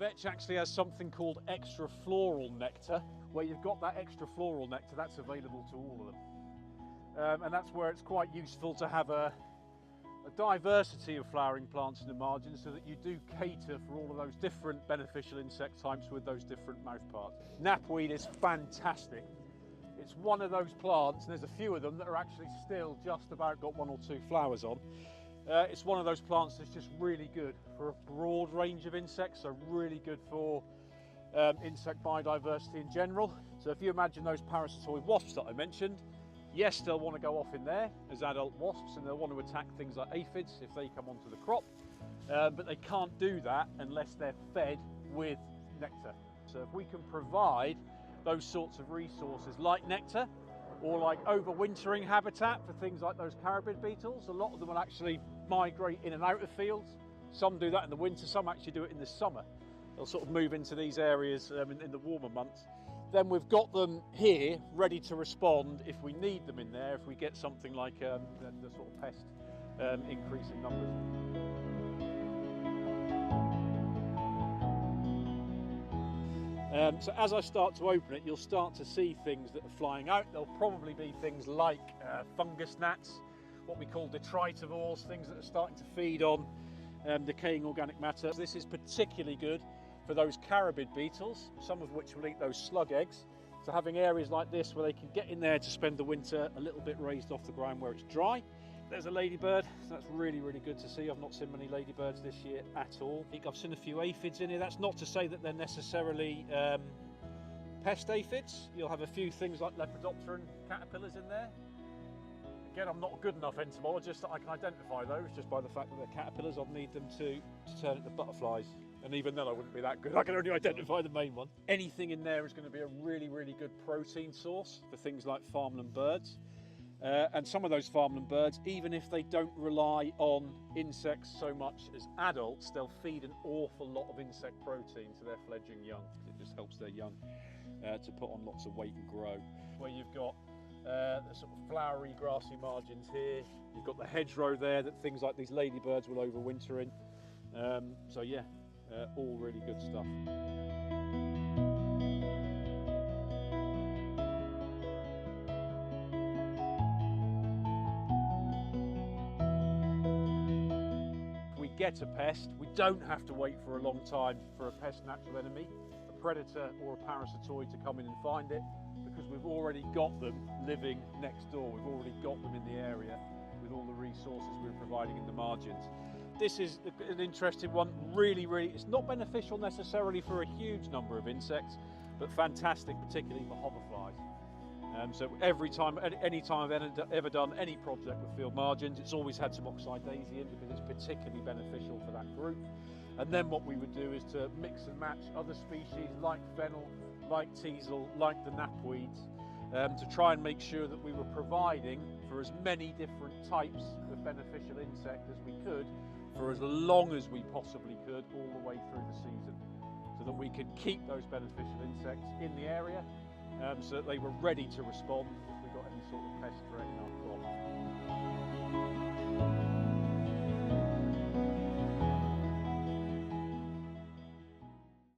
vetch actually has something called extra floral nectar, where you've got that extra floral nectar that's available to all of them. And that's where it's quite useful to have a diversity of flowering plants in the margins, so that you do cater for all of those different beneficial insect types with those different mouthparts. Knapweed is fantastic. It's one of those plants, and there's a few of them that are actually still just about got 1 or 2 flowers on. It's one of those plants that's just really good for a broad range of insects, so really good for insect biodiversity in general. So if you imagine those parasitoid wasps that I mentioned, yes, they'll want to go off in there as adult wasps, and they'll want to attack things like aphids if they come onto the crop, but they can't do that unless they're fed with nectar. So if we can provide those sorts of resources like nectar, or like overwintering habitat for things like those carabid beetles, a lot of them will actually migrate in and out of fields. Some do that in the winter, some actually do it in the summer. They'll sort of move into these areas in the warmer months. Then we've got them here ready to respond if we need them in there, if we get something like the sort of pest increase in numbers. So as I start to open it, you'll start to see things that are flying out. There'll probably be things like fungus gnats, what we call detritivores, things that are starting to feed on decaying organic matter. This is particularly good for those carabid beetles, some of which will eat those slug eggs. So having areas like this where they can get in there to spend the winter a little bit raised off the ground where it's dry. There's a ladybird, so that's really, really good to see. I've not seen many ladybirds this year at all. I think I've seen a few aphids in here. That's not to say that they're necessarily pest aphids. You'll have a few things like lepidopteran caterpillars in there. Again, I'm not a good enough entomologist that I can identify those just by the fact that they're caterpillars. I'd need them to turn into butterflies. And even then I wouldn't be that good. I can only identify the main one. Anything in there is going to be a really, really good protein source for things like farmland birds. And some of those farmland birds, even if they don't rely on insects so much as adults, they'll feed an awful lot of insect protein to their fledgling young. It just helps their young to put on lots of weight and grow. Where you've got the sort of flowery, grassy margins here, you've got the hedgerow there that things like these ladybirds will overwinter in. So yeah, all really good stuff. Get a pest, we don't have to wait for a long time for a pest natural enemy, a predator or a parasitoid to come in and find it, because we've already got them living next door. We've already got them in the area with all the resources we're providing in the margins. This is an interesting one. Really, it's not beneficial necessarily for a huge number of insects, but fantastic particularly for hoverflies. So every time, any time I've ever done any project with field margins, it's always had some oxeye daisy in because it's particularly beneficial for that group. And then what we would do is to mix and match other species like fennel, like teasel, like the knapweeds, to try and make sure that we were providing for as many different types of beneficial insect as we could for as long as we possibly could all the way through the season, so that we could keep those beneficial insects in the area so that they were ready to respond if we got any sort of pest threat in our